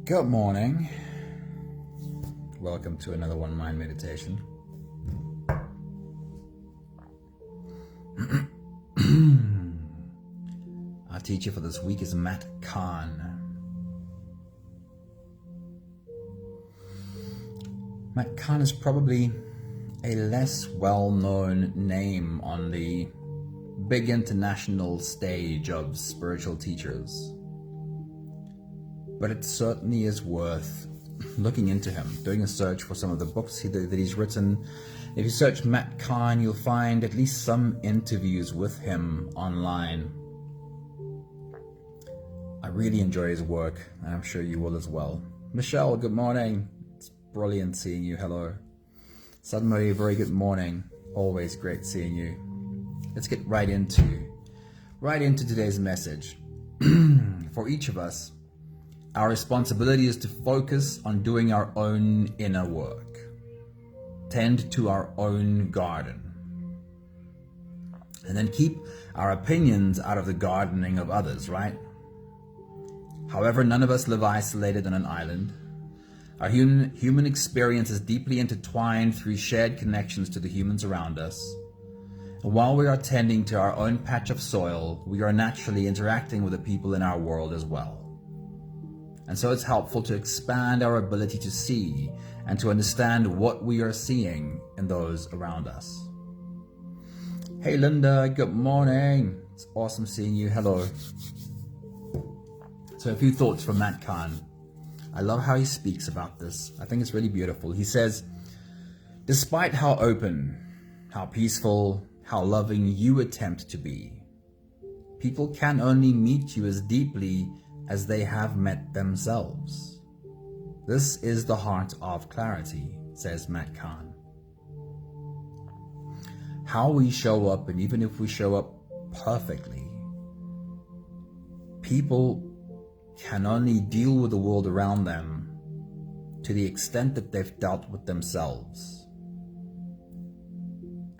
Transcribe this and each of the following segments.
Good morning. Welcome to another One Mind meditation. Our teacher for this week is Matt Kahn. Matt Kahn is probably a less well-known name on the big international stage of spiritual teachers. But it certainly is worth looking into him, doing a search for some of the books that he's written. If you search Matt Kahn, you'll find at least some interviews with him online. I really enjoy his work, and I'm sure you will as well. Michelle, good morning. It's brilliant seeing you. Hello. Suddenly, very good morning. Always great seeing you. Let's get right into today's message. For each of us, our responsibility is to focus on doing our own inner work. Tend to our own garden. And then keep our opinions out of the gardening of others, right? However, none of us live isolated on an island. Our human experience is deeply intertwined through shared connections to the humans around us. And while we are tending to our own patch of soil, we are naturally interacting with the people in our world as well. And so it's helpful to expand our ability to see and to understand what we are seeing in those around us. Hey Linda, good morning. It's awesome seeing you. Hello. So a few thoughts from Matt Kahn. I love how he speaks about this. I think it's really beautiful. He says, despite how open, how peaceful, how loving you attempt to be, people can only meet you as deeply as they have met themselves. This is the heart of clarity, says Matt Kahn. How we show up, and even if we show up perfectly, people can only deal with the world around them to the extent that they've dealt with themselves.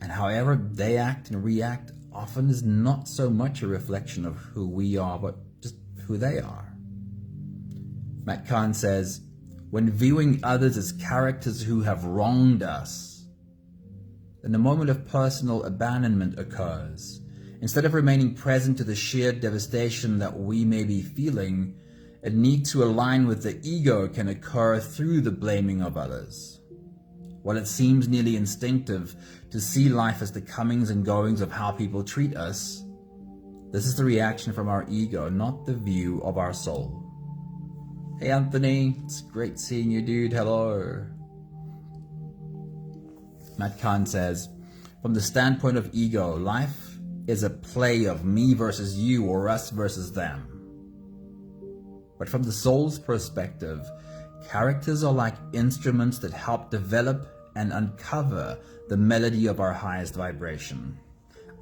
And however they act and react often is not so much a reflection of who we are, but just who they are. Matt Kahn says, when viewing others as characters who have wronged us, then a moment of personal abandonment occurs. Instead of remaining present to the sheer devastation that we may be feeling, a need to align with the ego can occur through the blaming of others. While it seems nearly instinctive to see life as the comings and goings of how people treat us, this is the reaction from our ego, not the view of our soul. Hey Anthony, it's great seeing you, dude. Hello. Matt Kahn says, from the standpoint of ego, life is a play of me versus you or us versus them. But from the soul's perspective, characters are like instruments that help develop and uncover the melody of our highest vibration.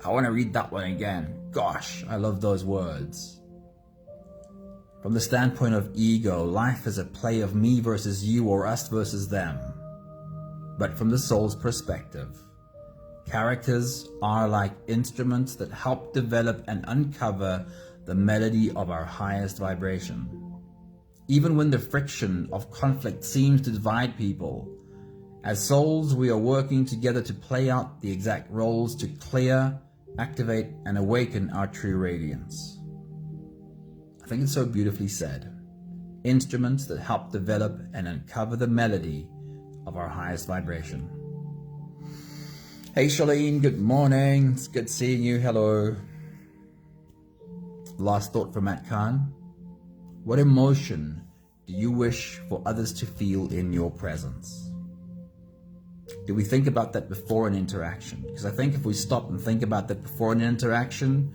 I want to read that one again. Gosh, I love those words. From the standpoint of ego, life is a play of me versus you or us versus them. But from the soul's perspective, characters are like instruments that help develop and uncover the melody of our highest vibration. Even when the friction of conflict seems to divide people, as souls we are working together to play out the exact roles to clear, activate, and awaken our true radiance. I think it's so beautifully said. Instruments that help develop and uncover the melody of our highest vibration. Hey Charlene, good morning. It's good seeing you. Hello. Last thought from Matt Kahn. What emotion do you wish for others to feel in your presence? Do we think about that before an interaction? Because I think if we stop and think about that before an interaction,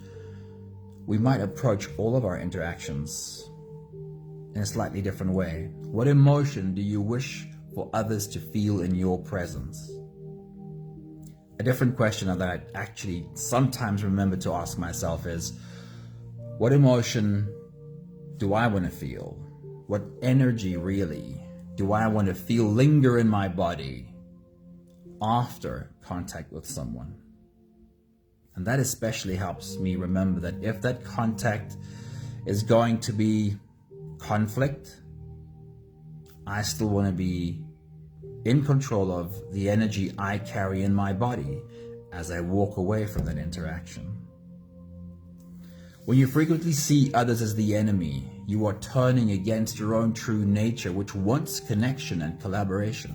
we might approach all of our interactions in a slightly different way. What emotion do you wish for others to feel in your presence? A different question that I actually sometimes remember to ask myself is, what emotion do I want to feel? What energy really do I want to feel linger in my body after contact with someone? And that especially helps me remember that if that contact is going to be conflict, I still want to be in control of the energy I carry in my body as I walk away from that interaction. When you frequently see others as the enemy, you are turning against your own true nature, which wants connection and collaboration.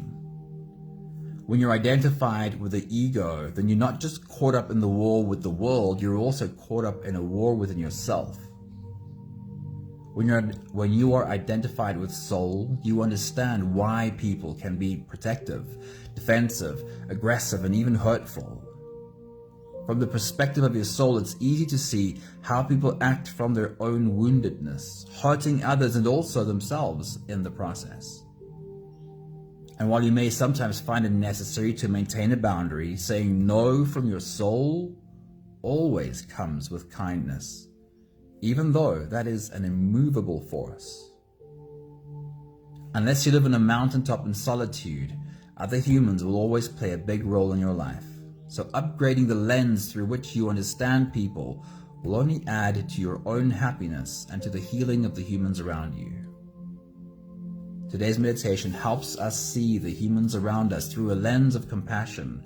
When you're identified with the ego, then you're not just caught up in the war with the world, you're also caught up in a war within yourself. When you are identified with soul, you understand why people can be protective, defensive, aggressive, and even hurtful. From the perspective of your soul, it's easy to see how people act from their own woundedness, hurting others and also themselves in the process. And while you may sometimes find it necessary to maintain a boundary, saying no from your soul always comes with kindness, even though that is an immovable force. Unless you live on a mountaintop in solitude, other humans will always play a big role in your life. So upgrading the lens through which you understand people will only add to your own happiness and to the healing of the humans around you. Today's meditation helps us see the humans around us through a lens of compassion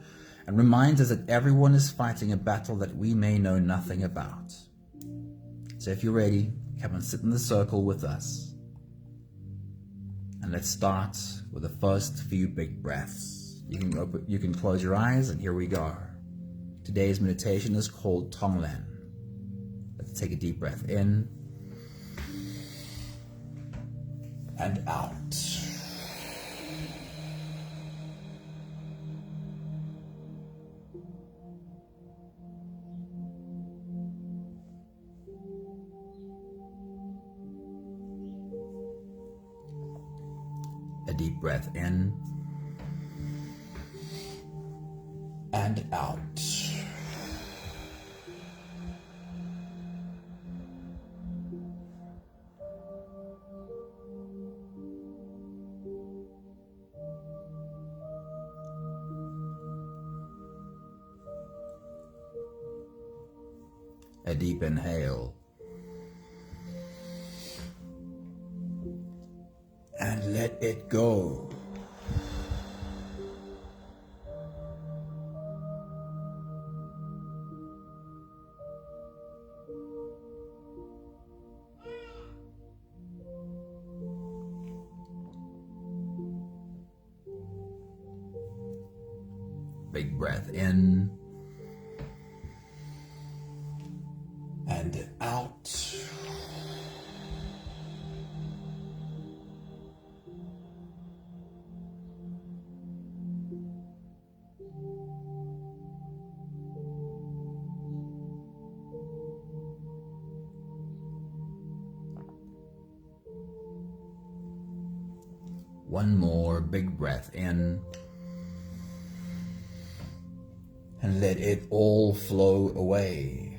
and reminds us that everyone is fighting a battle that we may know nothing about. So if you're ready, come and sit in the circle with us. And let's start with the first few big breaths. You can close your eyes, and here we go. Today's meditation is called TONGLEN. Let's take a deep breath in and out. A deep breath in and out. A deep inhale and let it go. Big breath in and out. One more big breath in and let it all flow away.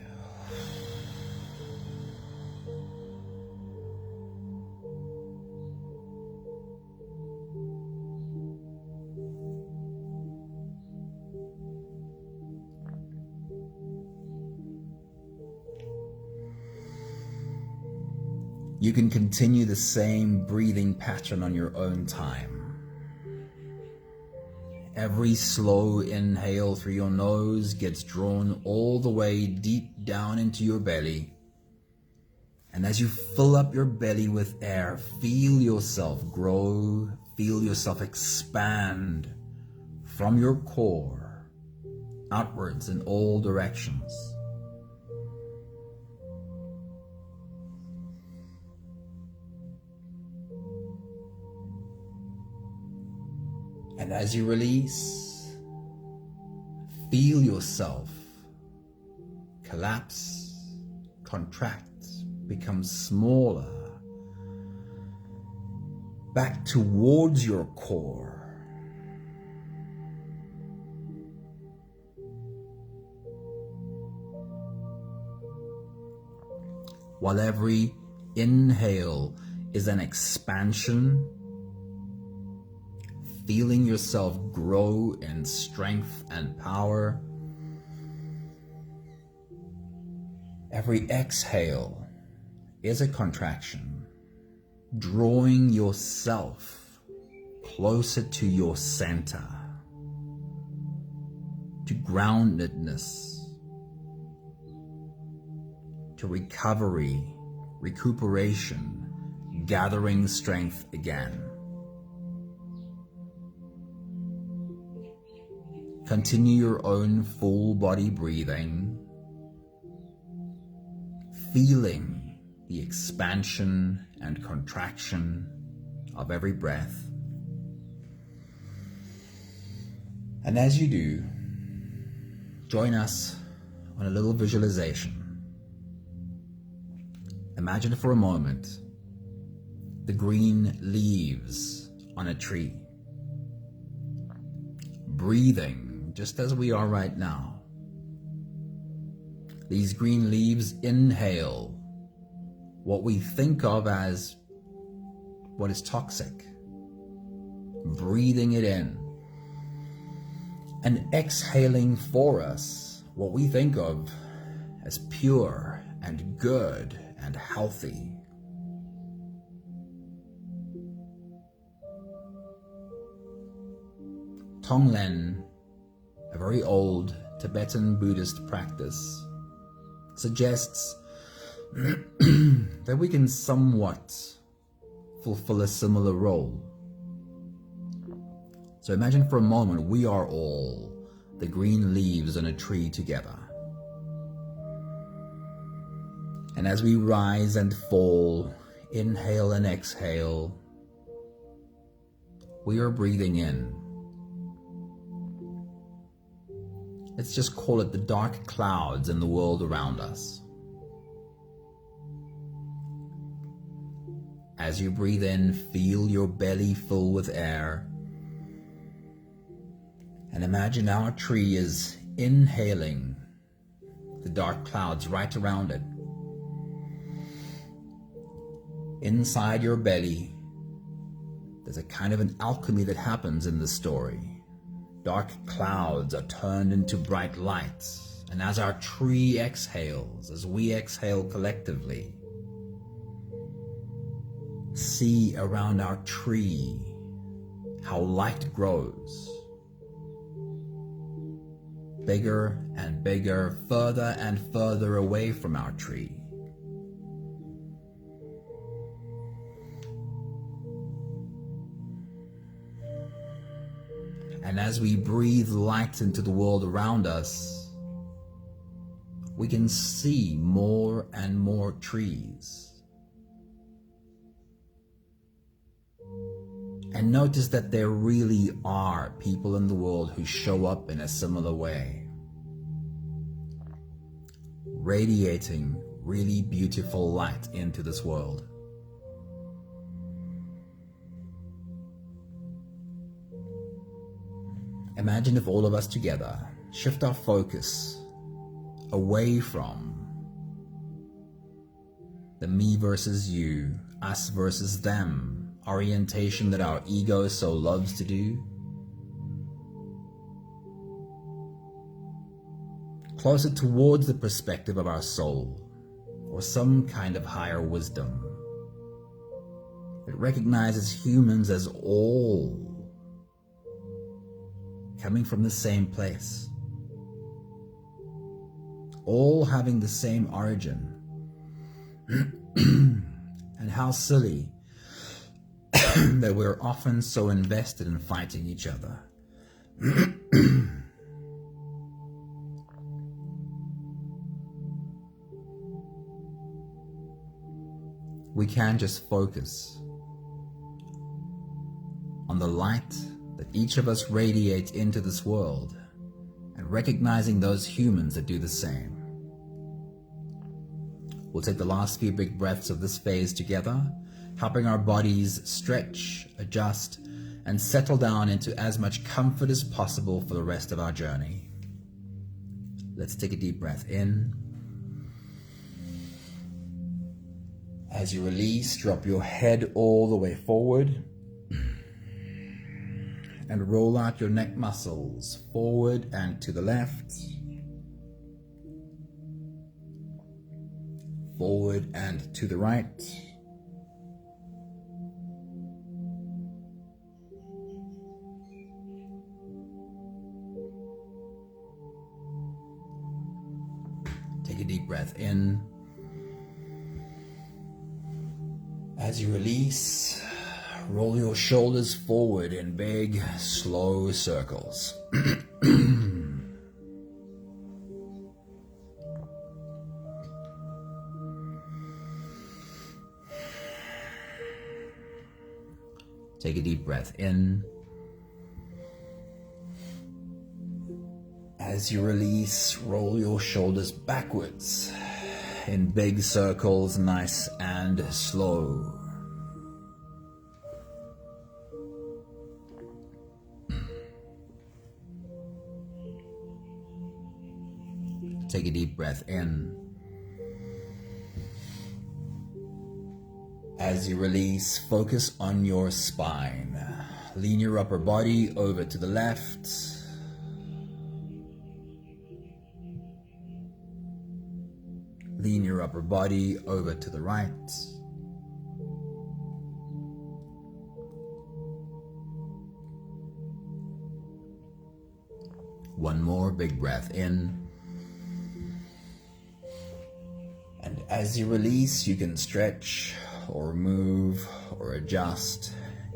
You can continue the same breathing pattern on your own time. Every slow inhale through your nose gets drawn all the way deep down into your belly. And as you fill up your belly with air, feel yourself grow, feel yourself expand from your core outwards in all directions. And as you release, feel yourself collapse, contract, become smaller, back towards your core. While every inhale is an expansion, feeling yourself grow in strength and power. Every exhale is a contraction, drawing yourself closer to your center, to groundedness, to recovery, recuperation, gathering strength again. Continue your own full body breathing, feeling the expansion and contraction of every breath. And as you do, join us on a little visualization. Imagine for a moment the green leaves on a tree, breathing just as we are right now. These green leaves inhale what we think of as what is toxic, breathing it in, and exhaling for us what we think of as pure and good and healthy. Tonglen, a very old Tibetan Buddhist practice, suggests that we can somewhat fulfill a similar role. So imagine for a moment we are all the green leaves on a tree together. And as we rise and fall, inhale and exhale, we are breathing in. Let's just call it the dark clouds in the world around us. As you breathe in, feel your belly full with air. And imagine our tree is inhaling the dark clouds right around it. Inside your belly, there's a kind of an alchemy that happens in the story. Dark clouds are turned into bright lights, and as our tree exhales, as we exhale collectively, see around our tree how light grows. Bigger and bigger, further and further away from our tree. And as we breathe light into the world around us, we can see more and more trees. And notice that there really are people in the world who show up in a similar way, radiating really beautiful light into this world. Imagine if all of us together shift our focus away from the me versus you, us versus them orientation that our ego so loves to do, closer towards the perspective of our soul or some kind of higher wisdom that recognizes humans as all coming from the same place, all having the same origin. And how silly that we're often so invested in fighting each other. We can just focus on the light that each of us radiates into this world and recognizing those humans that do the same. We'll take the last few big breaths of this phase together, helping our bodies stretch, adjust, and settle down into as much comfort as possible for the rest of our journey. Let's take a deep breath in. As you release, drop your head all the way forward and roll out your neck muscles forward and to the left, forward and to the right. deep breath in. As you release, roll your shoulders forward in big, slow circles. Take a deep breath in. As you release, roll your shoulders backwards in big circles, nice and slow. Take a deep breath in. As you release, focus on your spine. Lean your upper body over to the left. Lean your upper body over to the right. One more big breath in. And as you release, you can stretch or move or adjust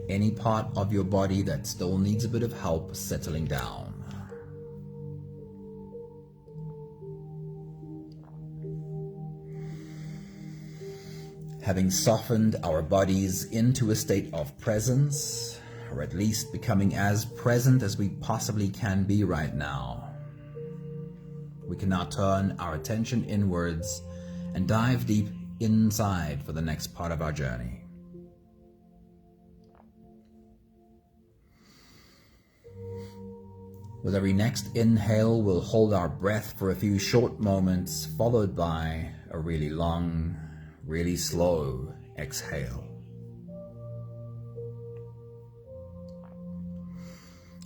any part of your body that still needs a bit of help settling down. Having softened our bodies into a state of presence, or at least becoming as present as we possibly can be right now, we can now turn our attention inwards and dive deep inside for the next part of our journey. With every next inhale, we'll hold our breath for a few short moments, followed by a really long, really slow exhale.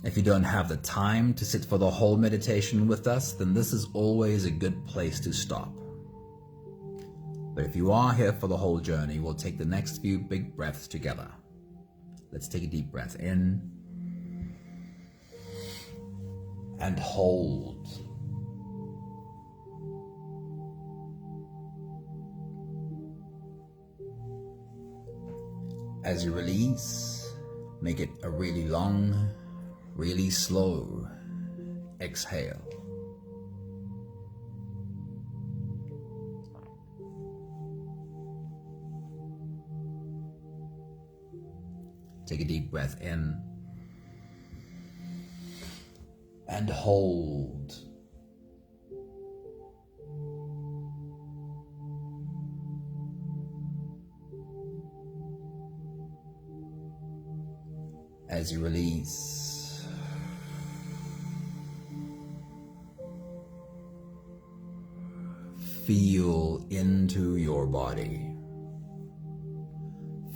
If you don't have the time to sit for the whole meditation with us, then this is always a good place to stop. But if you are here for the whole journey, we'll take the next few big breaths together. Let's take a deep breath in and hold. As you release, make it a really long, really slow exhale. Take a deep breath in and hold. As you release, feel into your body.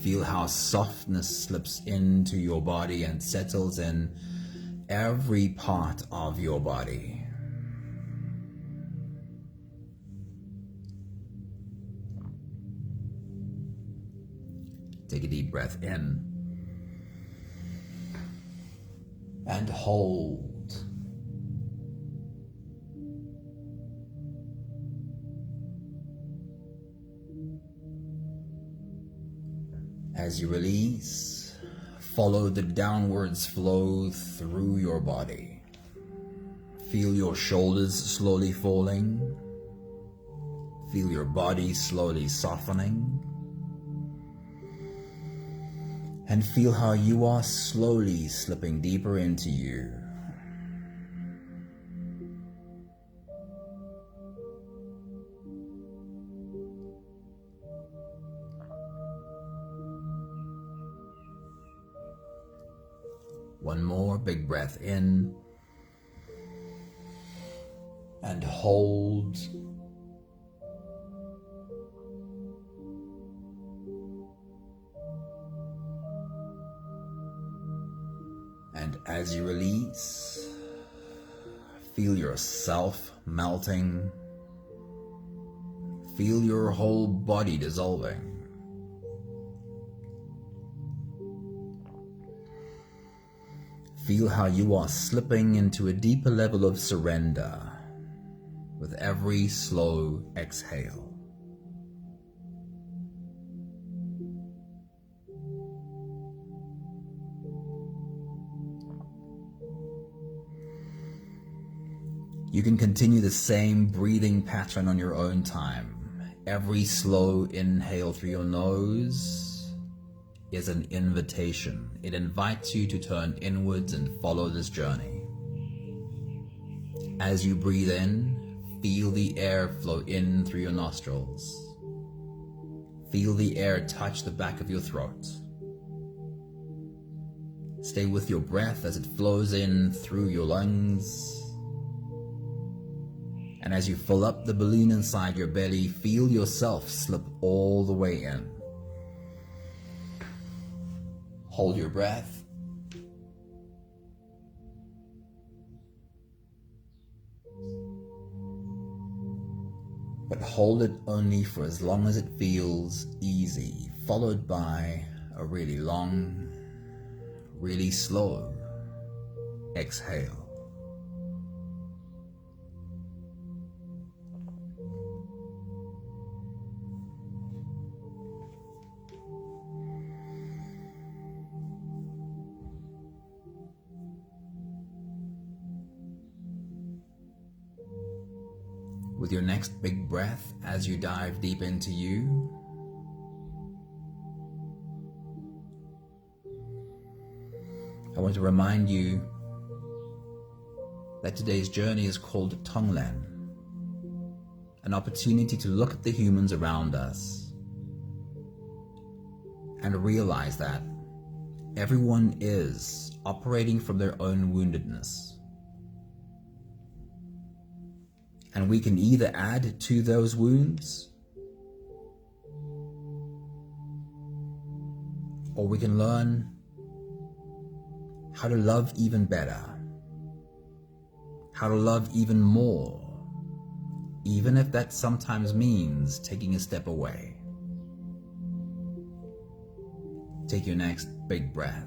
Feel how softness slips into your body and settles in every part of your body. Take a deep breath in and hold. As you release, follow the downwards flow through your body. Feel your shoulders slowly falling. Feel your body slowly softening. And feel how you are slowly slipping deeper into you. One more big breath in and hold. And as you release, feel yourself melting. Feel your whole body dissolving. Feel how you are slipping into a deeper level of surrender. with every slow exhale. You can continue the same breathing pattern on your own time. Every slow inhale through your nose is an invitation. It invites you to turn inwards and follow this journey. As you breathe in, feel the air flow in through your nostrils. Feel the air touch the back of your throat. Stay with your breath as it flows in through your lungs. And as you fill up the balloon inside your belly, feel yourself slip all the way in. Hold your breath. But hold it only for as long as it feels easy, followed by a really long, really slow exhale. With your next big breath, as you dive deep into you, I want to remind you that today's journey is called TONGLEN, an opportunity to look at the humans around us and realize that everyone is operating from their own woundedness. And we can either add to those wounds, or we can learn how to love even better, how to love even more, even if that sometimes means taking a step away. Take your next big breath.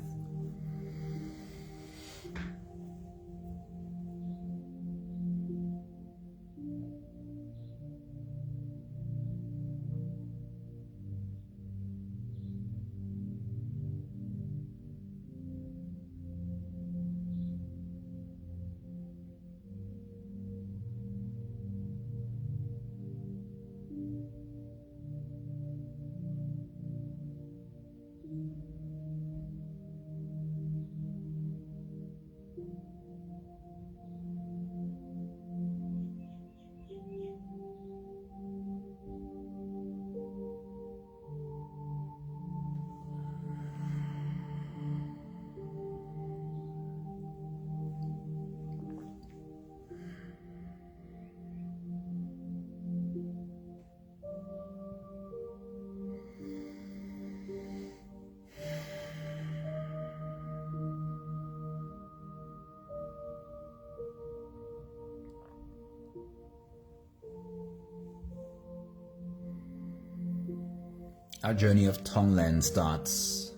Our journey of Tonglen starts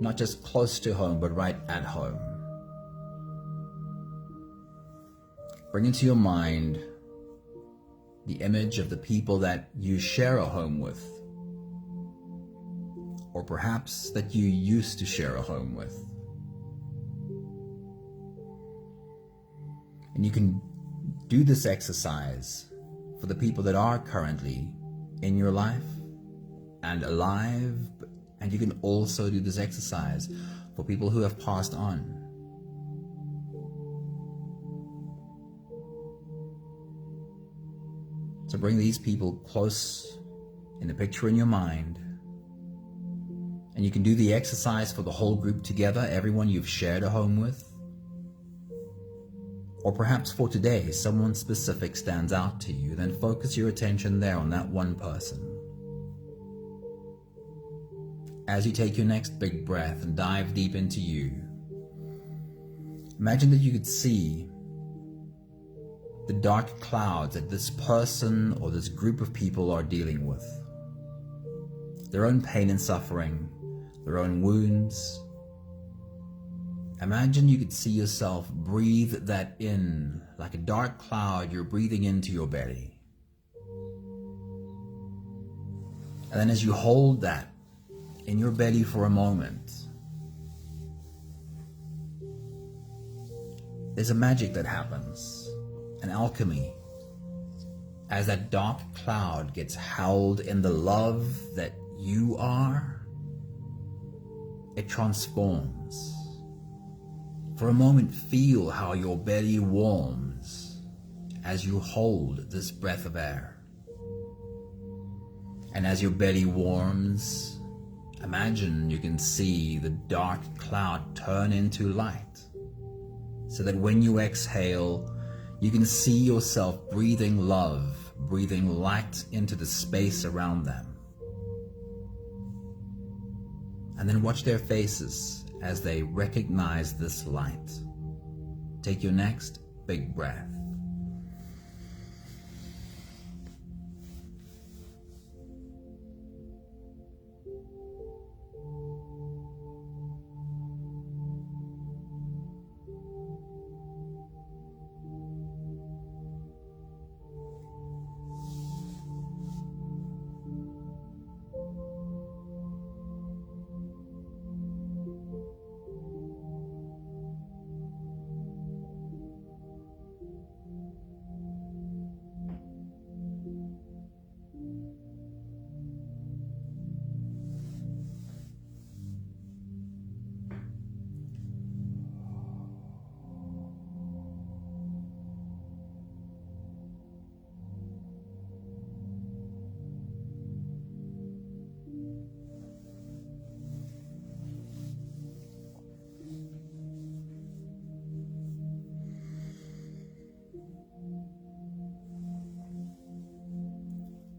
not just close to home, but right at home. Bring into your mind the image of the people that you share a home with, or perhaps that you used to share a home with. And you can do this exercise for the people that are currently in your life and alive, and you can also do this exercise for people who have passed on. So bring these people close in the picture in your mind, and you can do the exercise for the whole group together, everyone you've shared a home with. Or perhaps for today, someone specific stands out to you, then focus your attention there on that one person. As you take your next big breath and dive deep into you, imagine that you could see the dark clouds that this person or this group of people are dealing with. Their own pain and suffering, their own wounds, Imagine you could see yourself breathe that in like a dark cloud. You're breathing into your belly. And then as you hold that in your belly for a moment, there's a magic that happens, an alchemy. As that dark cloud gets held in the love that you are, it transforms. For a moment, feel how your belly warms as you hold this breath of air. And as your belly warms, imagine you can see the dark cloud turn into light, so that when you exhale, you can see yourself breathing love, breathing light into the space around them. And then watch their faces as they recognize this light. Take your next big breath.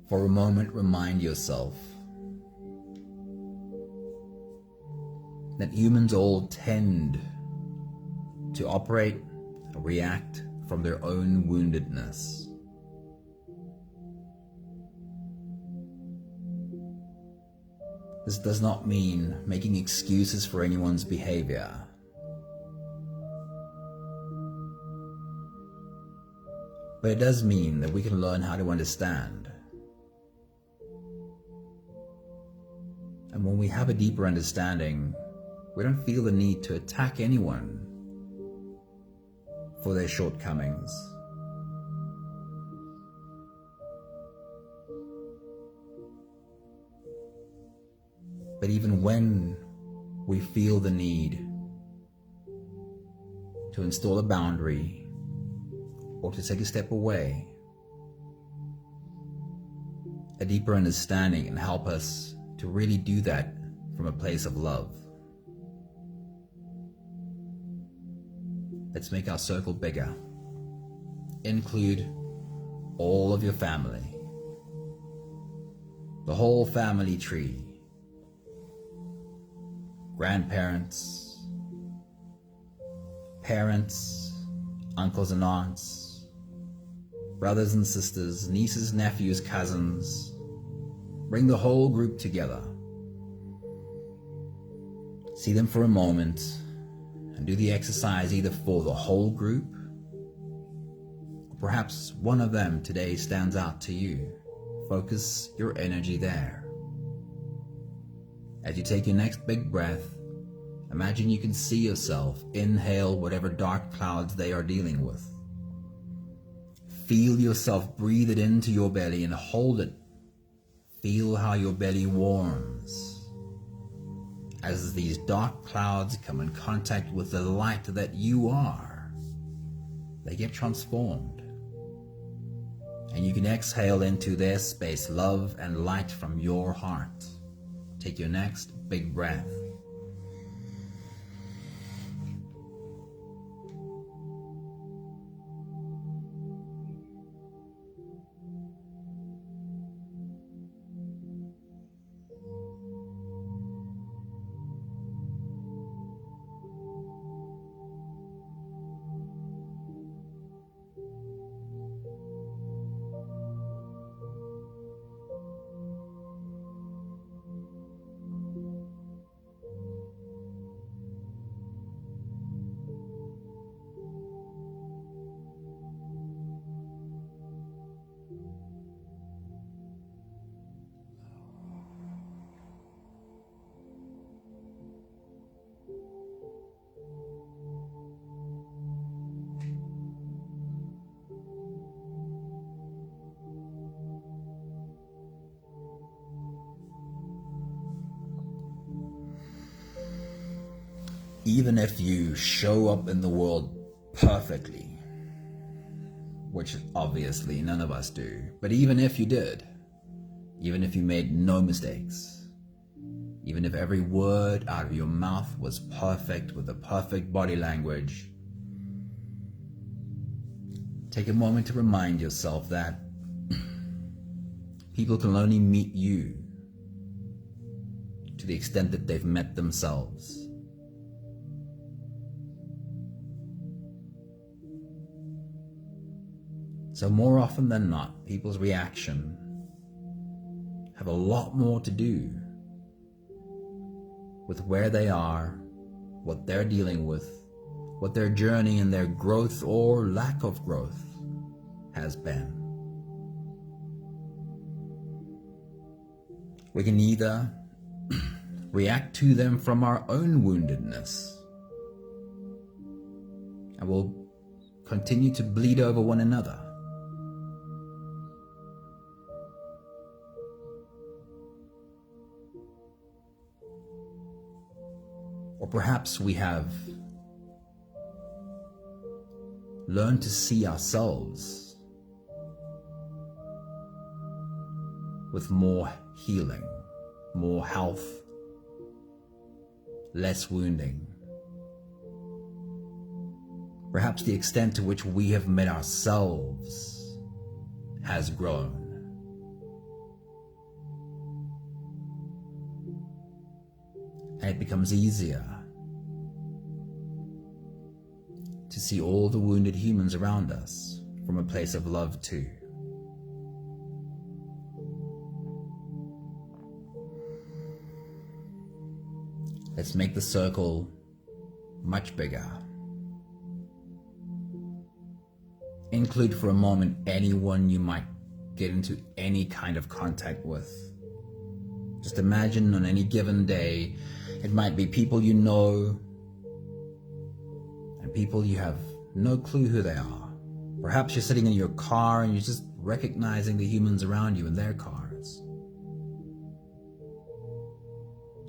For a moment, remind yourself that humans all tend to operate, react from their own woundedness. This does not mean making excuses for anyone's behavior. But it does mean that we can learn how to understand. And when we have a deeper understanding, we don't feel the need to attack anyone for their shortcomings. But even when we feel the need to install a boundary or to take a step away, a deeper understanding can help us to really do that from a place of love. Let's make our circle bigger. Include all of your family, the whole family tree, grandparents, parents, uncles and aunts, brothers and sisters, nieces, nephews, cousins. Bring the whole group together. See them for a moment and do the exercise either for the whole group, or perhaps one of them today stands out to you. Focus your energy there. As you take your next big breath, imagine you can see yourself inhale whatever dark clouds they are dealing with. Feel yourself breathe it into your belly and hold it. Feel how your belly warms as these dark clouds come in contact with the light that you are. They get transformed. And you can exhale into their space love and light from your heart. Take your next big breath. even if you show up in the world perfectly, which obviously none of us do, but even if you did, even if you made no mistakes, even if every word out of your mouth was perfect with a perfect body language, take a moment to remind yourself that people can only meet you to the extent that they've met themselves. So more often than not, people's reaction have a lot more to do with where they are, what they're dealing with, what their journey and their growth or lack of growth has been. We can either react to them from our own woundedness, and we'll continue to bleed over one another. Or perhaps we have learned to see ourselves with more healing, more health, less wounding. Perhaps the extent to which we have met ourselves has grown. And it becomes easier to see all the wounded humans around us from a place of love too. Let's make the circle much bigger. Include for a moment anyone you might get into any kind of contact with. Just imagine on any given day, it might be people you know and people you have no clue who they are. Perhaps you're sitting in your car and you're just recognizing the humans around you in their cars.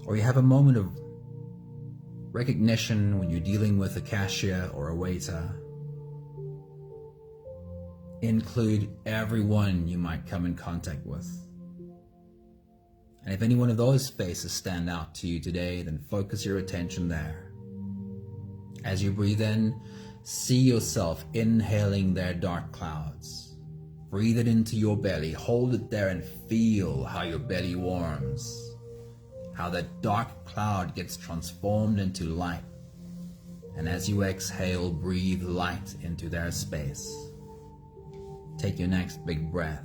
Or you have a moment of recognition when you're dealing with a cashier or a waiter. Include everyone you might come in contact with. And if any one of those faces stand out to you today, then focus your attention there. As you breathe in, see yourself inhaling their dark clouds. Breathe it into your belly, hold it there and feel how your belly warms, how that dark cloud gets transformed into light. And as you exhale, breathe light into their space. Take your next big breath.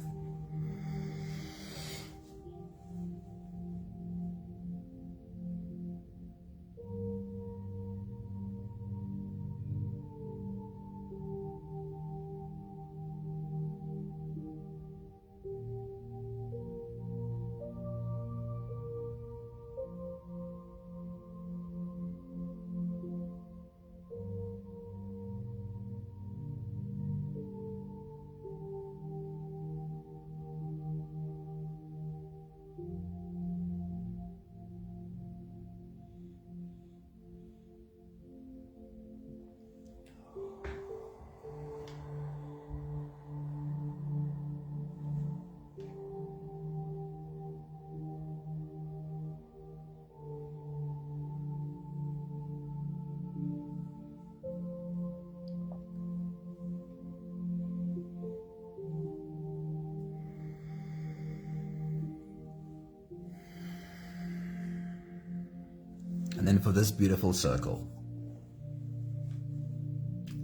And then for this beautiful circle,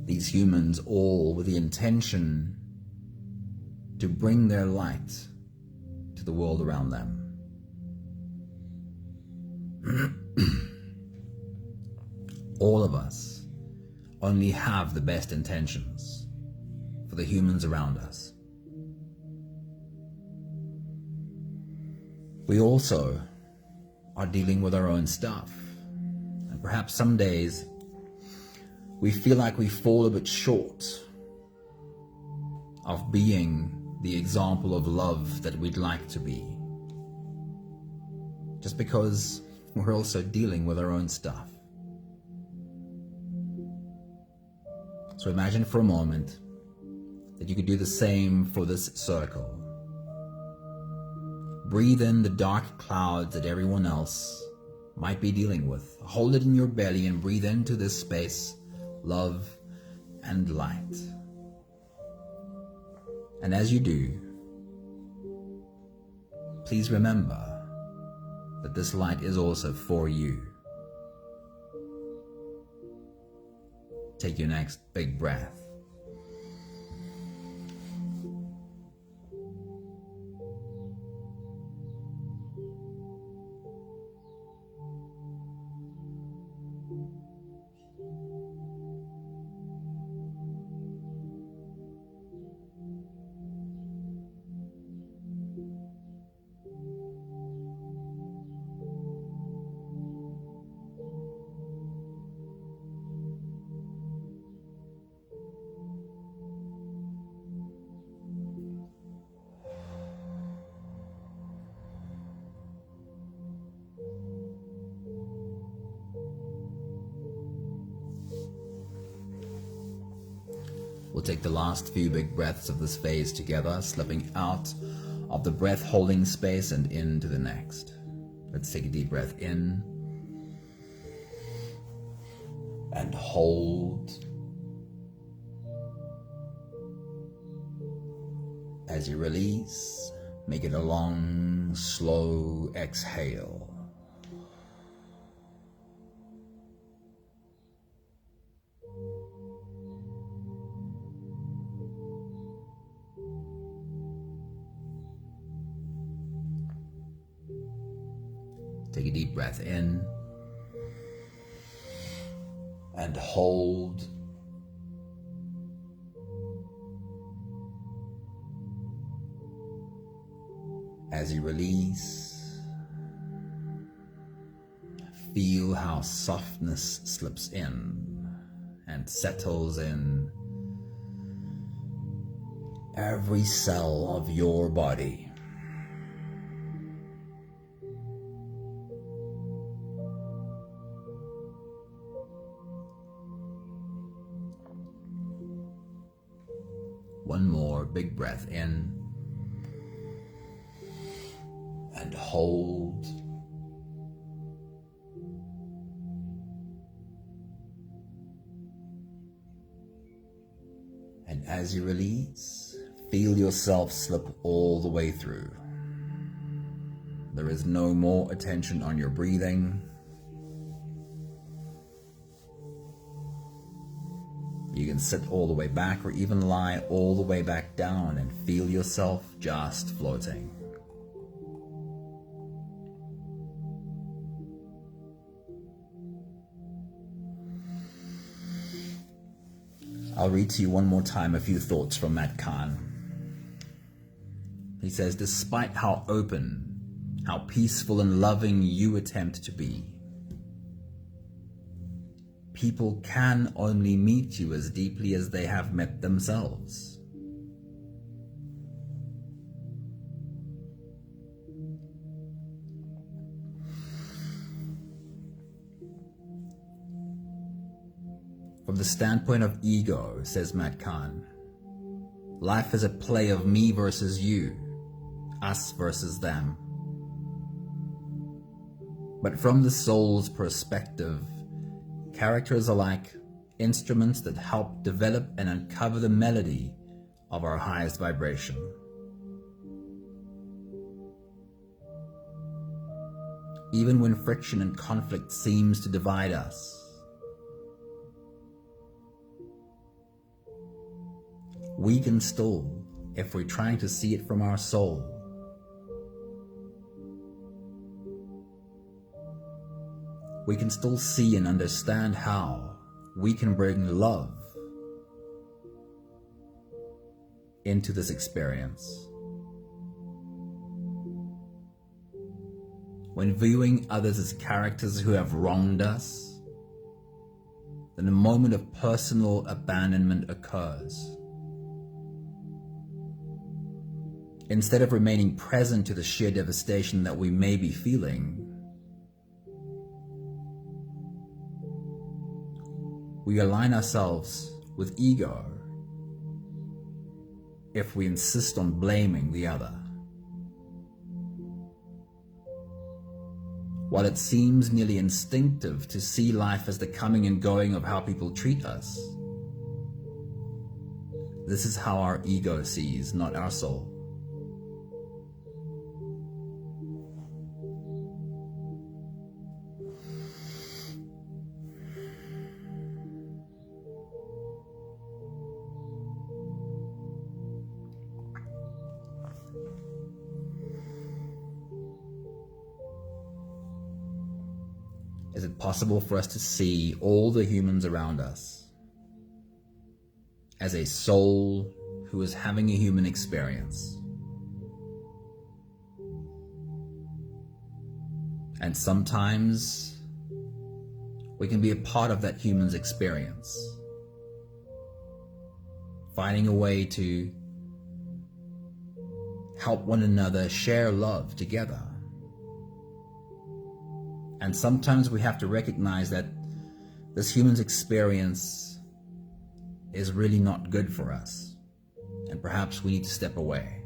these humans all with the intention to bring their light to the world around them. All of us only have the best intentions for the humans around us. We also are dealing with our own stuff. And perhaps some days we feel like we fall a bit short of being the example of love that we'd like to be, just because we're also dealing with our own stuff. So imagine for a moment that you could do the same for this circle. Breathe in the dark clouds that everyone else might be dealing with. Hold it in your belly and breathe into this space, love and light. And as you do, please remember that this light is also for you. Take your next big breath. We'll take the last few big breaths of this phase together, slipping out of the breath holding space and into the next. Let's take a deep breath in and hold. As you release, make it a long, slow exhale. Take a deep breath in and hold. As you release, feel how softness slips in and settles in every cell of your body. One more big breath in and hold. And as you release, feel yourself slip all the way through. There is no more attention on your breathing. You can sit all the way back or even lie all the way back down and feel yourself just floating. I'll read to you one more time a few thoughts from Matt Kahn. He says, despite how open, how peaceful and loving you attempt to be, people can only meet you as deeply as they have met themselves. From the standpoint of ego, says Matt Kahn, life is a play of me versus you, us versus them. But from the soul's perspective, characters are like instruments that help develop and uncover the melody of our highest vibration. Even when friction and conflict seems to divide us, we can still, if we're trying to see it from our soul, we can still see and understand how we can bring love into this experience. When viewing others as characters who have wronged us, then a moment of personal abandonment occurs. Instead of remaining present to the sheer devastation that we may be feeling, we align ourselves with ego if we insist on blaming the other. While it seems nearly instinctive to see life as the coming and going of how people treat us, this is how our ego sees, not our soul. Is it possible for us to see all the humans around us as a soul who is having a human experience? And sometimes we can be a part of that human's experience, finding a way to help one another share love together. And sometimes we have to recognize that this human's experience is really not good for us, and perhaps we need to step away.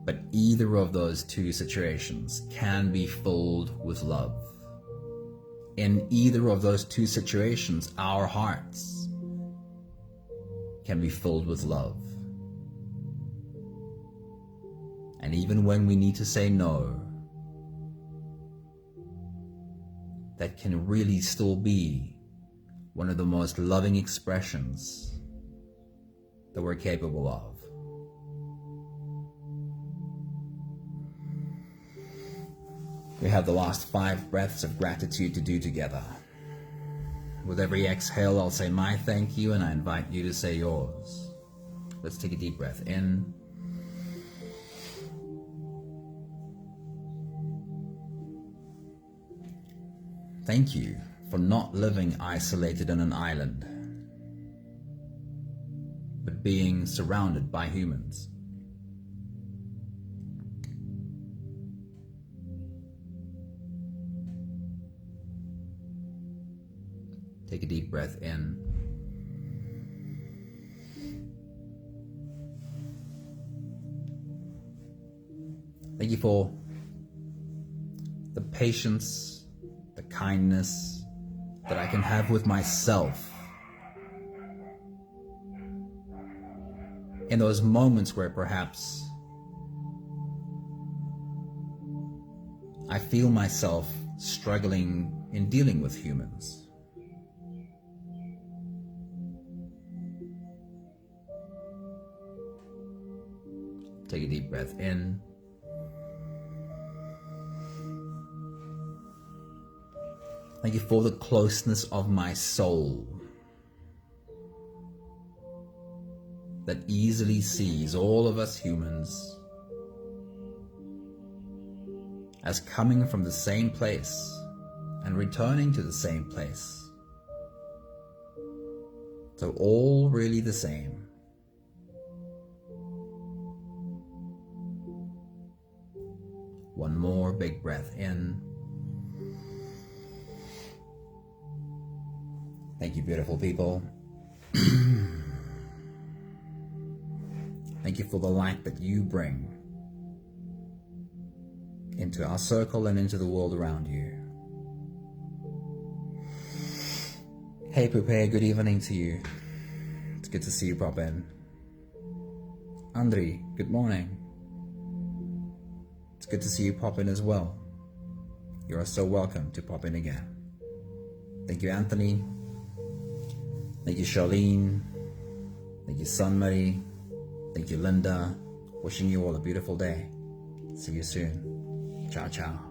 But either of those two situations can be filled with love. In either of those two situations, our hearts can be filled with love. And even when we need to say no, that can really still be one of the most loving expressions that we're capable of. We have the last 5 breaths of gratitude to do together. With every exhale, I'll say my thank you, and I invite you to say yours. Let's take a deep breath in. Thank you for not living isolated on an island, but being surrounded by humans. Take a deep breath in. Thank you for the patience, the kindness that I can have with myself in those moments where perhaps I feel myself struggling in dealing with humans. Take a deep breath in. Thank you for the closeness of my soul that easily sees all of us humans as coming from the same place and returning to the same place. So all really the same. One more big breath in. Thank you, beautiful people. Thank you for the light that you bring into our circle and into the world around you. Hey, Pupe, good evening to you. It's good to see you pop in. Andri, good morning. It's good to see you pop in as well. You are so welcome to pop in again. Thank you, Anthony. Thank you, Charlene. Thank you, Sunmarie. Thank you, Linda. Wishing you all a beautiful day. See you soon. Ciao, ciao.